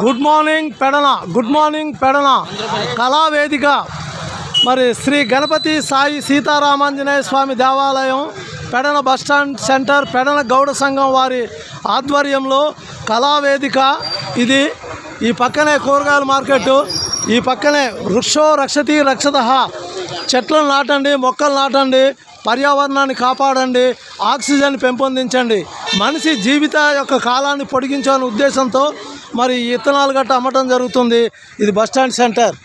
Good morning Pedana కళావేదిక మరి శ్రీ గణపతి సాయి సీతారామాంజనేయ స్వామి దేవాలయం Pedana bus stand centre Pedana Gowda సంఘం వారి ఆధ్వర్యంలో కళావేదిక. ఇది ఈ పక్కనే కూరగాయల మార్కెట్, ఈ పక్కనే వృక్షో రక్షతి రక్షతః, చెట్లను నాటండి, మొక్కలు నాటండి, పర్యావరణాన్ని కాపాడండి, ఆక్సిజన్ పెంపొందించండి, మనిషి జీవిత యొక్క కాలాన్ని పొడిగించాలనే ఉద్దేశంతో మరి ఇత్తనాలు గట్ట అమ్మటం జరుగుతుంది. ఇది బస్టాండ్ సెంటర్.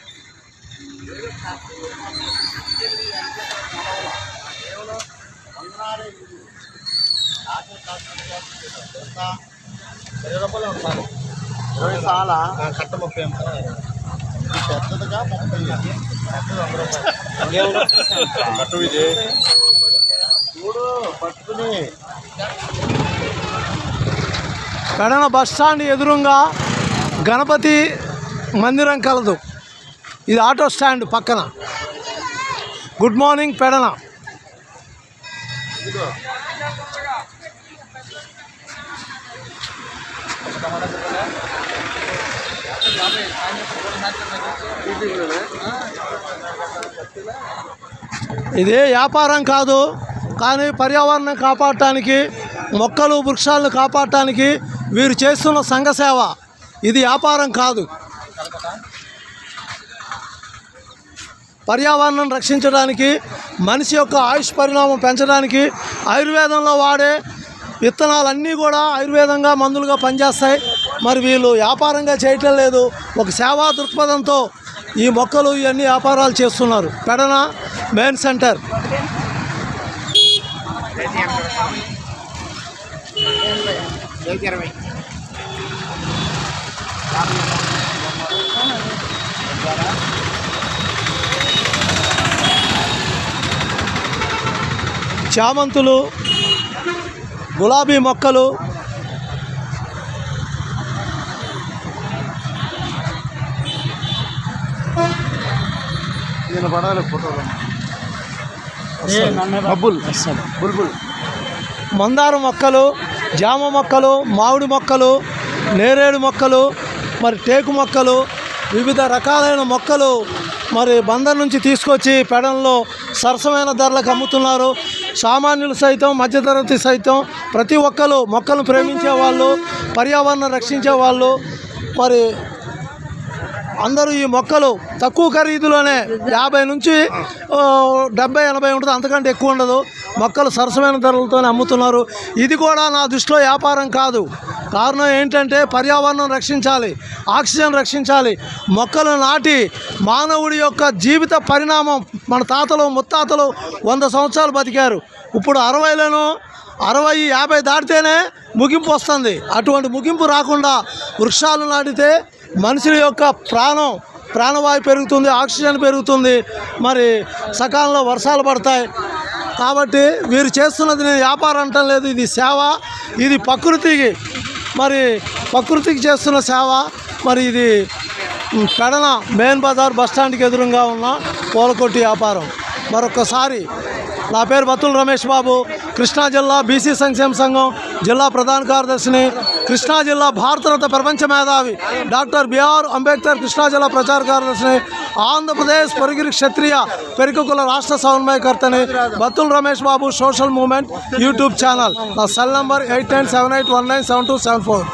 పెడన బస్టాండ్ ఎదురుగా గణపతి మందిరం కలదు. ఇది ఆటో స్టాండ్ పక్కన. Good morning Pedana. ఇది వ్యాపారం కాదు, కానీ పర్యావరణం కాపాడటానికి, మొక్కలు వృక్షాలను కాపాడటానికి వీరు చేస్తున్న సంఘ సేవ. ఇది వ్యాపారం కాదు. పర్యావరణం రక్షించడానికి, మనిషి యొక్క ఆయుష్ పరిణామం పెంచడానికి ఆయుర్వేదంలో వాడే విత్తనాలన్నీ కూడా ఆయుర్వేదంగా మందులుగా పనిచేస్తాయి. మరి వీళ్ళు వ్యాపారంగా చేయటం లేదు, ఒక సేవా దృక్పథంతో ఈ మొక్కలు ఇవన్నీ వ్యాపారాలు చేస్తున్నారు. Pedana main centre. చామంతులు, గులాబీ మొక్కలు, మందార మొక్కలు, జామ మొక్కలు, మామిడి మొక్కలు, నేరేడు మొక్కలు, మరి టేకు మొక్కలు, వివిధ రకాలైన మొక్కలు మరి బందర్ నుంచి తీసుకొచ్చి పెడన్లో సరసమైన ధరలకు అమ్ముతున్నారు. సామాన్యులు సైతం, మధ్యతరగతి సైతం ప్రతి ఒక్కరు మొక్కలను ప్రేమించే వాళ్ళు, పర్యావరణం రక్షించే వాళ్ళు మరి అందరూ ఈ మొక్కలు తక్కువ ఖరీదులోనే 50 నుంచి 70-80 ఉంటుంది, అంతకంటే ఎక్కువ ఉండదు. మొక్కలు సరసమైన ధరలతోనే అమ్ముతున్నారు. ఇది కూడా నా దృష్టిలో వ్యాపారం కాదు. కారణం ఏంటంటే పర్యావరణం రక్షించాలి, ఆక్సిజన్ రక్షించాలి. మొక్కలు నాటి మానవుడి యొక్క జీవిత పరిణామం, మన తాతలు ముత్తాతలు 100 సంవత్సరాలు బతికారు. ఇప్పుడు 60-50 దాటితేనే ముగింపు వస్తుంది. అటువంటి ముగింపు రాకుండా వృక్షాలు నాటితే మనుషుల యొక్క ప్రాణవాయు పెరుగుతుంది, ఆక్సిజన్ పెరుగుతుంది, మరి సకాలంలో వర్షాలు పడతాయి. కాబట్టి వీరు చేస్తున్నది నేను వ్యాపారం అంటం లేదు, ఇది సేవ. ఇది ప్రకృతికి చేస్తున్న సేవ. మరి ఇది పెడన మెయిన్ బజార్ బస్టాండ్కి ఎదురుగా ఉన్న పూలకొట్టి వ్యాపారం. మరొకసారి నా పేరు బత్తుల రమేష్ బాబు, కృష్ణా జిల్లా బీసీ సంక్షేమ సంఘం జిల్లా ప్రధాన కార్యదర్శిని, కృష్ణా జిల్లా భారతరత్న ప్రపంచ మేధావి డాక్టర్ బిఆర్ అంబేద్కర్ కృష్ణా జిల్లా ప్రచార కార్యదర్శిని, ఆంధ్రప్రదేశ్ పొరిగిరి క్షత్రియ పెరికకుల రాష్ట్ర సమన్వయకర్తని. Battula Ramesh Babu social movement YouTube channel. నా సెల్ నంబర్ 8978197274.